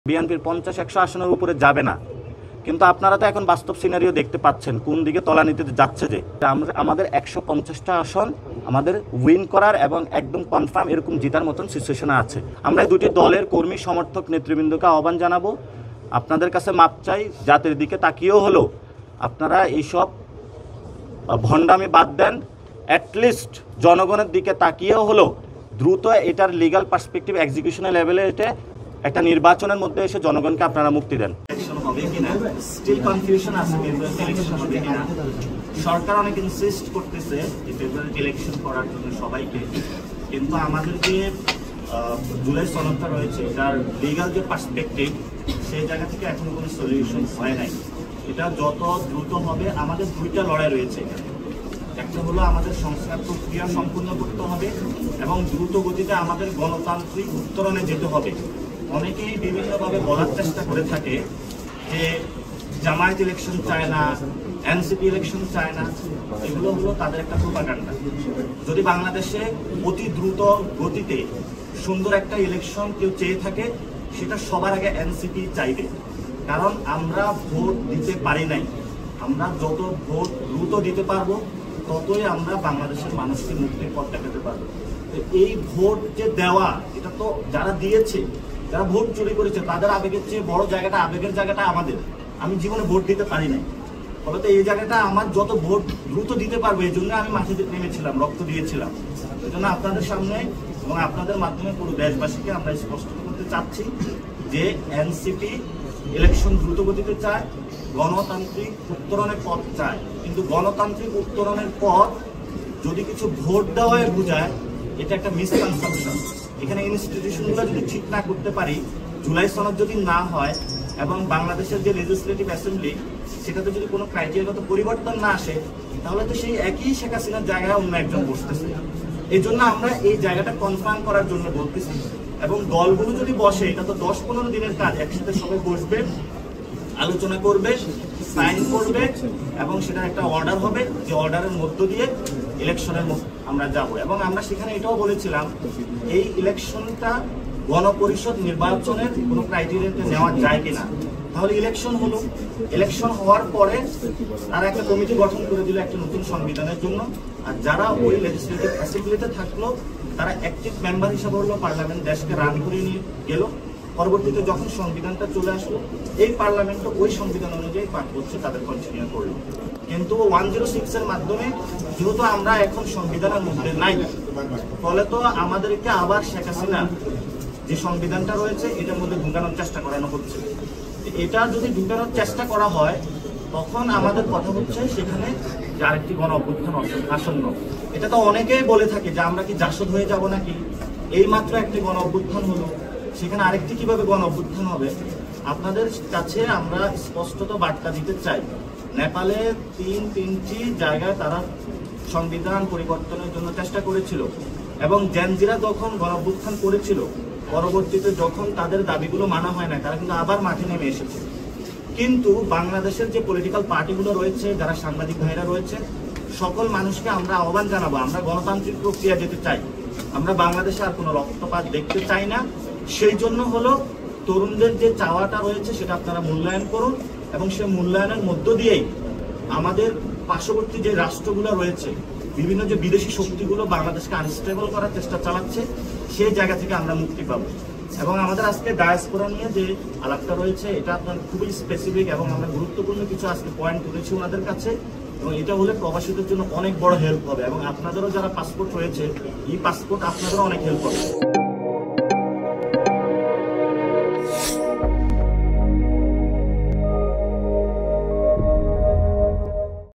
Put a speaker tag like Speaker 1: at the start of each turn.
Speaker 1: বিএনপির 50-100 আসনের উপরে যাবে না, কিন্তু আপনারা তো এখন বাস্তব সিনারিও দেখতে পাচ্ছেন কোন দিকে তলানিতে যাচ্ছে। যে আমাদের 150টা আসন আমাদের উইন করার এবং একদম কনফার্ম এরকম জেতার মতন সিচুয়েশনে আছে। আমরা দুটি দলের কর্মী সমর্থক নেতৃবৃন্দকে আহ্বান জানাবো, আপনাদের কাছে মাপ চাই, জাতির দিকে তাকিয়েও হলো আপনারা এইসব ভণ্ডামি বাদ দেন। অ্যাটলিস্ট জনগণের দিকে তাকিয়েও হলো দ্রুত এটার লিগ্যাল পার্সপেক্টিভ এক্সিকিউশনের লেভেলে এটা একটা নির্বাচনের মধ্যে এসে জনগণকে আপনারা মুক্তি দেন।
Speaker 2: সরকার অনেক ইনসিস্ট করতেছে যে ফেব্রুয়ারি ইলেকশন করার জন্য সবাইকে, কিন্তু আমাদের যে জুলাই সনদটা রয়েছে এটার লিগ্যাল যে পার্সপেক্টিভ সেই জায়গা থেকে এখনো কোনো সলিউশন হয় নাই। এটা যত দ্রুত হবে, আমাদের দুইটা লড়াই রয়েছে এখানে। একটা হলো আমাদের সংস্কার প্রক্রিয়া সম্পূর্ণ করতে হবে এবং দ্রুত গতিতে আমাদের গণতান্ত্রিক উত্তরণে যেতে হবে। অনেকেই বিভিন্নভাবে বলার চেষ্টা করে থাকে যে জামায়াত ইলেকশন চায় না, এনসিপি ইলেকশন চায় না, এগুলো হলো তাদের একটা প্রোপাগান্ডা। যদি বাংলাদেশে অতি দ্রুত গতিতে সুন্দর একটা ইলেকশন কেউ চেয়ে থাকে, সেটা সবার আগে এনসিপি চাইবে, কারণ আমরা ভোট দিতে পারি নাই। আমরা যত ভোট দ্রুত দিতে পারবো ততই আমরা বাংলাদেশের মানুষকে মুক্তির পথ দেখাতে পারবো। এই ভোট যে দেওয়া, এটা তো যারা দিয়েছে, যারা ভোট চুরি করেছে তাদের আবেগের চেয়ে বড় জায়গাটা, আবেগের জায়গাটা আমাদের। আমি জীবনে ভোট দিতে পারি নাই, ফলে তো এই জায়গাটা আমার যত ভোট দ্রুত দিতে পারবো এই জন্য আমি মাঠে নেমেছিলাম, রক্ত দিয়েছিলাম। এই জন্য আপনাদের সামনে এবং আপনাদের মাধ্যমে পুরো দেশবাসীকে আমরা স্পষ্ট করতে চাচ্ছি যে এনসিপি ইলেকশন দ্রুত গতিতে চায়, গণতান্ত্রিক উত্তরণের পথ চায়। কিন্তু গণতান্ত্রিক উত্তরণের পথ যদি কিছু ভোট দেওয়ায় বোঝায়, এটা একটা মিসকনসেপশন। এখানে ইনস্টিটিউশনগুলো যদি ঠিক না করতে পারি, জুলাই সনদ যদি না হয় এবং বাংলাদেশের যে লেজিসলেটিভ অ্যাসেম্বলি সেটাতে যদি কোনো ক্রাইটেরিয়াগত পরিবর্তন না আসে, তাহলে তো সেই একই শেখ হাসিনার জায়গায় অন্য একজন বসতেছে। এই জন্য আমরা এই জায়গাটা কনফার্ম করার জন্য বলতেছি। এবং দলগুলো যদি বসে, এটা তো 10-15 দিনের কাজ, একসাথে সবাই বসবে, আলোচনা করবে, সাইন করবে এবং সেটা একটা অর্ডার হবে, যে অর্ডারের মধ্য দিয়ে ইলেকশনের আমরা যাব। এবং আমরা সেখানে এটাও বলেছিলাম এই ইলেকশনটা গণপরিষদ নির্বাচনের কোনো ক্রাইটেরিয়াতে নেওয়া যায় কিনা। তাহলে ইলেকশন হলো, ইলেকশন হওয়ার পরে তারা একটা কমিটি গঠন করে দিল একটা নতুন সংবিধানের জন্য, আর যারা ওই লেজিসলেটিভ অ্যাসেম্বলিতে থাকলো তারা অ্যাক্টিভ মেম্বার হিসাবে হলো, পার্লামেন্ট দেশকে রান করে নিয়ে গেল। পরবর্তীতে যখন সংবিধানটা চলে আসলো, এই পার্লামেন্ট ওই সংবিধান অনুযায়ী 5 বছর তাদের কন্টিনিউ করলো। কিন্তু 106 এর মাধ্যমে যেহেতু আমরা এখন সংবিধানের মধ্যে নাই, ফলে তো আমাদেরকে আবার শেখ হাসিনা যে সংবিধানটা রয়েছে এটার মধ্যে ঢুকানোর চেষ্টা করানো হচ্ছে। এটা যদি ঢুকানোর চেষ্টা করা হয়, তখন আমাদের কথা হচ্ছে সেখানে যে আরেকটি গণ অভ্যুত্থান আসন্ন। এটা তো অনেকেই বলে থাকে যে আমরা কি জাসদ হয়ে যাব নাকি, এই মাত্র একটি গণ অভ্যুত্থান হলো, সেখানে আরেকটি কিভাবে গণ অভ্যুত্থান হবে। আপনাদের কাছে আমরা স্পষ্টত বার্তা দিতে চাই, নেপালে 3টি জায়গায় তারা সংবিধান পরিবর্তনের জন্য চেষ্টা করেছিল এবং জেনজিরা যখন গণ অভ্যুত্থান করেছিল, পরবর্তীতে যখন তাদের দাবিগুলো মানা হয় না, তারা কিন্তু আবার মাঠে নেমে এসেছে। কিন্তু বাংলাদেশের যে পলিটিক্যাল পার্টিগুলো রয়েছে, যারা সাংবাদিক ভাইরা রয়েছে, সকল মানুষকে আমরা আহ্বান জানাবো, আমরা গণতান্ত্রিক প্রক্রিয়া যেতে চাই, আমরা বাংলাদেশে আর কোনো রক্তপাত দেখতে চাই না। সেই জন্য হলো তরুণদের যে চাওয়াটা রয়েছে সেটা আপনারা মূল্যায়ন করুন এবং সেই মূল্যায়নের মধ্য দিয়েই আমাদের পার্শ্ববর্তী যে রাষ্ট্রগুলো রয়েছে, বিভিন্ন যে বিদেশি শক্তিগুলো বাংলাদেশকে আনস্টেবল করার চেষ্টা চালাচ্ছে, সেই জায়গা থেকে আমরা মুক্তি পাবো। এবং আমাদের আজকে ডায়াসপোরা নিয়ে যে আলাপটা রয়েছে, এটা আপনার খুবই স্পেসিফিক এবং আমরা গুরুত্বপূর্ণ কিছু আজকে পয়েন্ট তুলেছি ওনাদের কাছে, এবং এটা হলে প্রবাসীদের জন্য অনেক বড় হেল্প হবে এবং আপনাদেরও যারা পাসপোর্ট রয়েছে, এই পাসপোর্ট আপনাদেরও অনেক হেল্প হবে।